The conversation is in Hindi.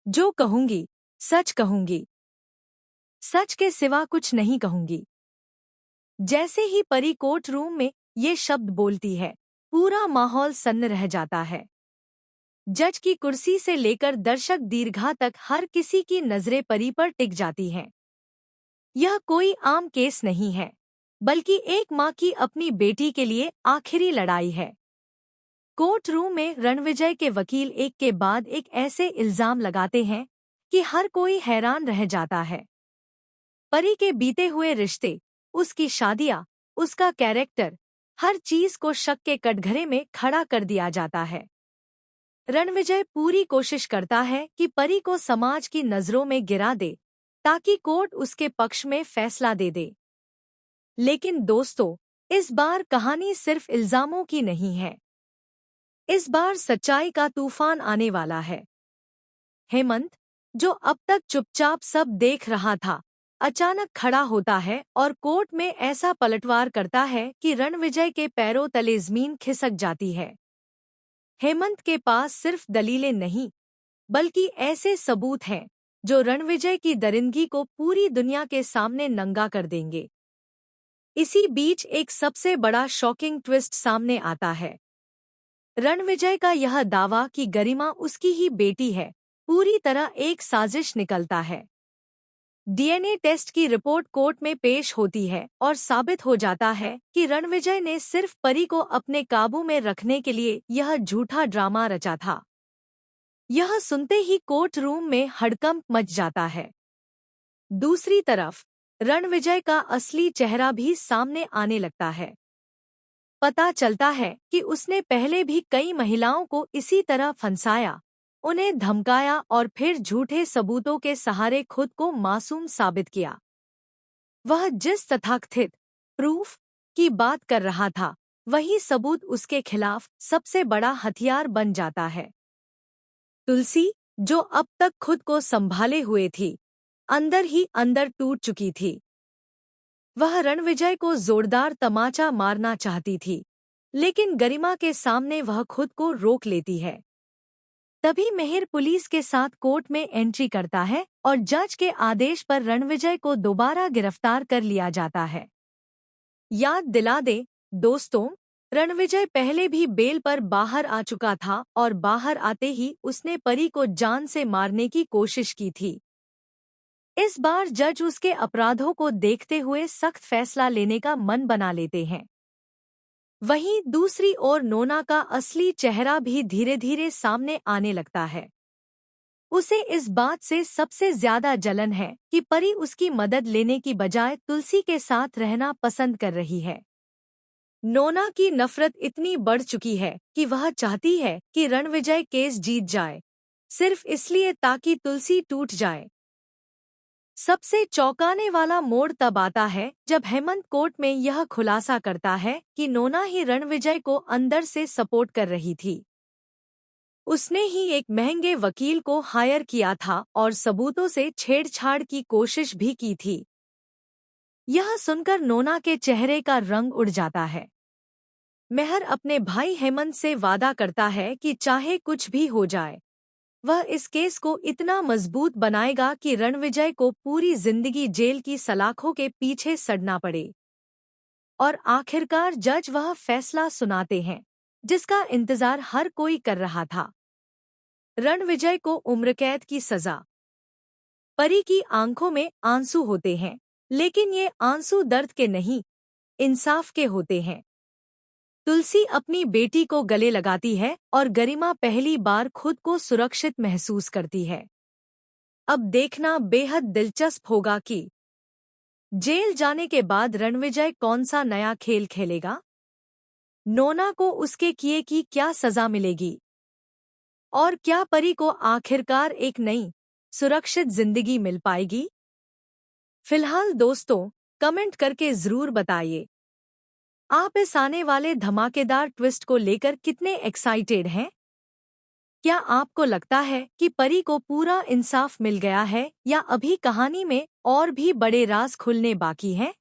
जो कहूंगी सच कहूंगी, सच के सिवा कुछ नहीं कहूंगी। जैसे ही परी कोर्ट रूम में ये शब्द बोलती है, पूरा माहौल सन्न रह जाता है। जज की कुर्सी से लेकर दर्शक दीर्घा तक हर किसी की नजरें परी पर टिक जाती हैं। यह कोई आम केस नहीं है, बल्कि एक माँ की अपनी बेटी के लिए आखिरी लड़ाई है। कोर्ट रूम में रणविजय के वकील एक के बाद एक ऐसे इल्जाम लगाते हैं कि हर कोई हैरान रह जाता है। परी के बीते हुए रिश्ते, उसकी शादियां, उसका कैरेक्टर, हर चीज को शक के कटघरे में खड़ा कर दिया जाता है। रणविजय पूरी कोशिश करता है कि परी को समाज की नजरों में गिरा दे, ताकि कोर्ट उसके पक्ष में फैसला दे दे। लेकिन दोस्तों, इस बार कहानी सिर्फ इल्जामों की नहीं है। इस बार सच्चाई का तूफान आने वाला है। हेमंत, जो अब तक चुपचाप सब देख रहा था, अचानक खड़ा होता है और कोर्ट में ऐसा पलटवार करता है कि रणविजय के पैरों तले जमीन खिसक जाती है। हेमंत के पास सिर्फ दलीलें नहीं, बल्कि ऐसे सबूत हैं जो रणविजय की दरिंदगी को पूरी दुनिया के सामने नंगा कर देंगे। इसी बीच एक सबसे बड़ा शॉकिंग ट्विस्ट सामने आता है। रणविजय का यह दावा कि गरिमा उसकी ही बेटी है, पूरी तरह एक साजिश निकलता है। डीएनए टेस्ट की रिपोर्ट कोर्ट में पेश होती है और साबित हो जाता है कि रणविजय ने सिर्फ परी को अपने काबू में रखने के लिए यह झूठा ड्रामा रचा था। यह सुनते ही कोर्ट रूम में हड़कंप मच जाता है। दूसरी तरफ रणविजय का असली चेहरा भी सामने आने लगता है। पता चलता है कि उसने पहले भी कई महिलाओं को इसी तरह फंसाया, उन्हें धमकाया और फिर झूठे सबूतों के सहारे खुद को मासूम साबित किया। वह जिस तथाकथित प्रूफ की बात कर रहा था, वही सबूत उसके खिलाफ सबसे बड़ा हथियार बन जाता है। तुलसी, जो अब तक खुद को संभाले हुए थी, अंदर ही अंदर टूट चुकी थी। वह रणविजय को जोरदार तमाचा मारना चाहती थी, लेकिन गरिमा के सामने वह खुद को रोक लेती है। तभी मेहर पुलिस के साथ कोर्ट में एंट्री करता है और जज के आदेश पर रणविजय को दोबारा गिरफ्तार कर लिया जाता है। याद दिला दे दोस्तों, रणविजय पहले भी बेल पर बाहर आ चुका था और बाहर आते ही उसने परी को जान से मारने की कोशिश की थी। इस बार जज उसके अपराधों को देखते हुए सख्त फैसला लेने का मन बना लेते हैं। वहीं दूसरी ओर नोना का असली चेहरा भी धीरे धीरे सामने आने लगता है। उसे इस बात से सबसे ज्यादा जलन है कि परी उसकी मदद लेने की बजाय तुलसी के साथ रहना पसंद कर रही है। नोना की नफरत इतनी बढ़ चुकी है कि वह चाहती है कि रणविजय केस जीत जाए, सिर्फ इसलिए ताकि तुलसी टूट जाए। सबसे चौंकाने वाला मोड़ तब आता है जब हेमंत कोर्ट में यह खुलासा करता है कि नोना ही रणविजय को अंदर से सपोर्ट कर रही थी। उसने ही एक महंगे वकील को हायर किया था और सबूतों से छेड़छाड़ की कोशिश भी की थी। यह सुनकर नोना के चेहरे का रंग उड़ जाता है। मेहर अपने भाई हेमंत से वादा करता है कि चाहे कुछ भी हो जाए, वह इस केस को इतना मजबूत बनाएगा कि रणविजय को पूरी जिंदगी जेल की सलाखों के पीछे सड़ना पड़े। और आखिरकार जज वह फैसला सुनाते हैं जिसका इंतजार हर कोई कर रहा था। रणविजय को उम्रकैद की सजा। परी की आंखों में आंसू होते हैं, लेकिन ये आंसू दर्द के नहीं, इंसाफ के होते हैं। तुलसी अपनी बेटी को गले लगाती है और गरिमा पहली बार खुद को सुरक्षित महसूस करती है। अब देखना बेहद दिलचस्प होगा कि जेल जाने के बाद रणविजय कौन सा नया खेल खेलेगा। नोना को उसके किए की क्या सजा मिलेगी और क्या परी को आखिरकार एक नई सुरक्षित जिंदगी मिल पाएगी। फिलहाल दोस्तों, कमेंट करके जरूर बताइए, आप इस आने वाले धमाकेदार ट्विस्ट को लेकर कितने एक्साइटेड हैं? क्या आपको लगता है कि परी को पूरा इंसाफ मिल गया है या अभी कहानी में और भी बड़े राज खुलने बाकी हैं?